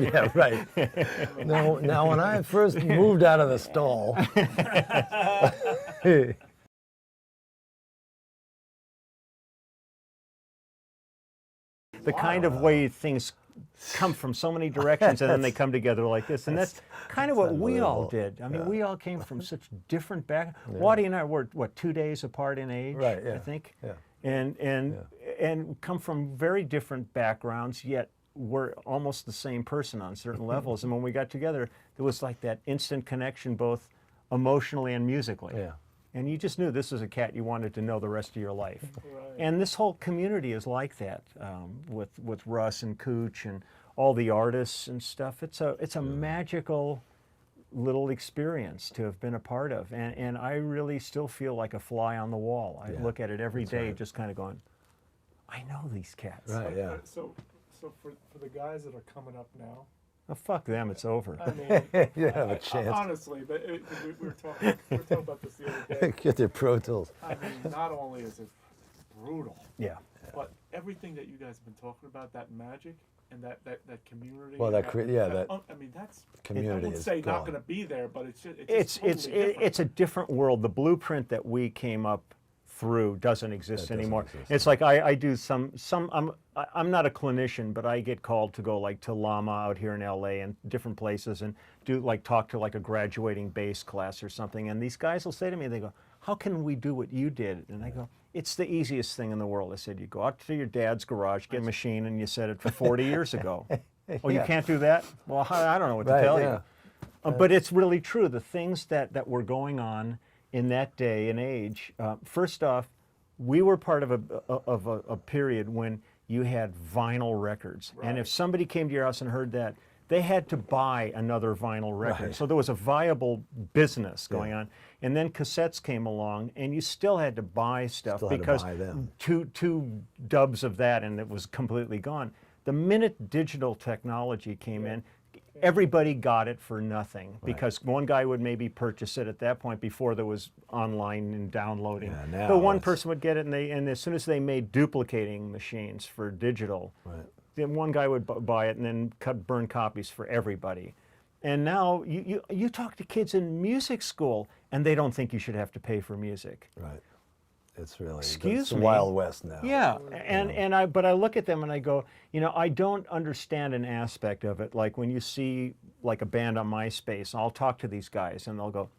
Yeah, right. Now, when I first moved out of the stall, the kind of way things come from so many directions and then they come together like this. And that's kind of what we all did. I mean, we all came from such different backgrounds. Waddy and I were, what, 2 days apart in age, Right, yeah. I think? Yeah. And come from very different backgrounds, yet we're almost the same person on certain levels. And when we got together, there was like that instant connection, both emotionally and musically. Yeah. And you just knew this was a cat you wanted to know the rest of your life. Right. And this whole community is like that, with Russ and Cooch and all the artists and stuff. It's a magical little experience to have been a part of. And I really still feel like a fly on the wall. I look at it every day just kind of going, I know these cats. Right, yeah. So for the guys that are coming up now, Oh, fuck them, it's over. I mean, You don't have a chance. honestly, but we were talking about this the other day. Get their Pro Tools. I mean, not only is it brutal, Yeah. but everything that you guys have been talking about, that magic and that community. Well, and that I mean, that's community I wouldn't is say gone. not going to be there, but it's just totally different. It's a different world. The blueprint that we came up through doesn't exist That doesn't anymore. exist, It's like I do some I'm not a clinician, but I get called to go like to Llama out here in LA and different places and do like talk to like a graduating bass class or something. And these guys will say to me, they go, how can we do what you did? And I go, it's the easiest thing in the world. I said, you go out to your dad's garage, get a machine, and you set it for 40 years ago. Oh, you can't do that? Well, I don't know what to tell you. But it's really true. The things that were going on in that day and age, first off, we were part of a period when you had vinyl records. And if somebody came to your house and heard that, they had to buy another vinyl record. Right. So there was a viable business going on. And then cassettes came along, and you still had to buy stuff Still had to because buy them. two dubs of that and it was completely gone. The minute digital technology came in, everybody got it for nothing because one guy would maybe purchase it at that point before there was online and downloading. Yeah, now but one it's- person would get it, and as soon as they made duplicating machines for digital, then one guy would buy it and then burn copies for everybody. And now you talk to kids in music school, and they don't think you should have to pay for music. Right. It's really Excuse it's the me? Wild West now. Yeah, but I look at them and I go, I don't understand an aspect of it. Like when you see like a band on MySpace, I'll talk to these guys and they'll go,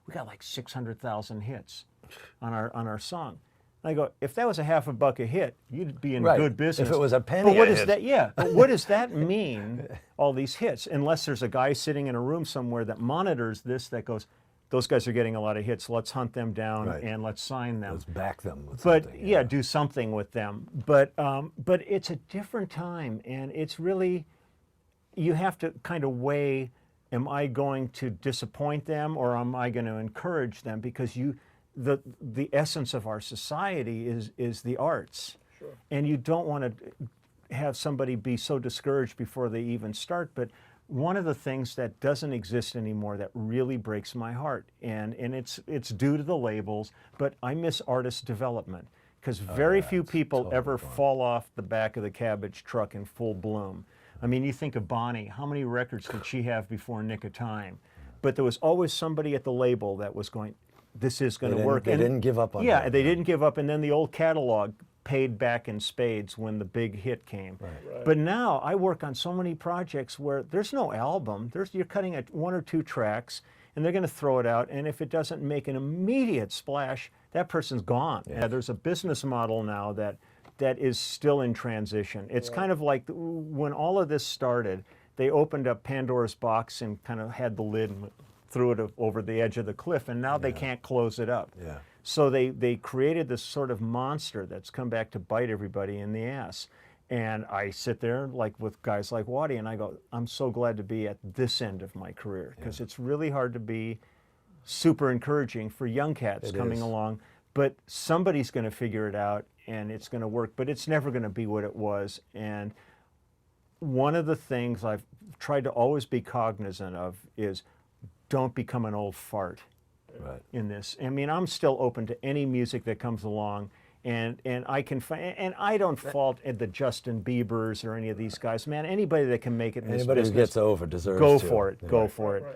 we got like 600,000 hits on our song. And I go, if that was a half a buck a hit, you'd be in good business. If it was a penny but what a does hit. that? Yeah, but what does that mean? All these hits, unless there's a guy sitting in a room somewhere that monitors this, that goes, those guys are getting a lot of hits. Let's hunt them down and let's sign them. Let's back them with But something. yeah, do something with them. But it's a different time, and it's really, you have to kind of weigh, am I going to disappoint them or am I going to encourage them? Because the essence of our society is the arts. Sure. And you don't want to have somebody be so discouraged before they even start. But one of the things that doesn't exist anymore that really breaks my heart, and it's due to the labels, but I miss artist development, because very few people totally ever fine. fall off the back of the cabbage truck in full bloom. I mean, you think of Bonnie, how many records did she have before Nick of Time? But there was always somebody at the label that was going, this is going to work. They didn't give up on Yeah, that. they didn't give up, and then the old catalog paid back in spades when the big hit came. But now I work on so many projects where there's no album. You're cutting at 1 or 2 tracks, and they're going to throw it out. And if it doesn't make an immediate splash, that person's gone. Yeah, there's a business model now that is still in transition. It's kind of like when all of this started, they opened up Pandora's box and kind of had the lid and threw it over the edge of the cliff, and now they can't close it up. Yeah. So they created this sort of monster that's come back to bite everybody in the ass. And I sit there like with guys like Waddy, and I go, I'm so glad to be at this end of my career, because it's really hard to be super encouraging for young cats coming along. But somebody's going to figure it out, and it's going to work. But it's never going to be what it was. And one of the things I've tried to always be cognizant of is don't become an old fart in this. I mean, I'm still open to any music that comes along, And I can and I don't fault the Justin Biebers or any of these guys. Man, anybody that can make it in this Anybody who business, gets over deserves go to. for it. Yeah. Go for it. Right.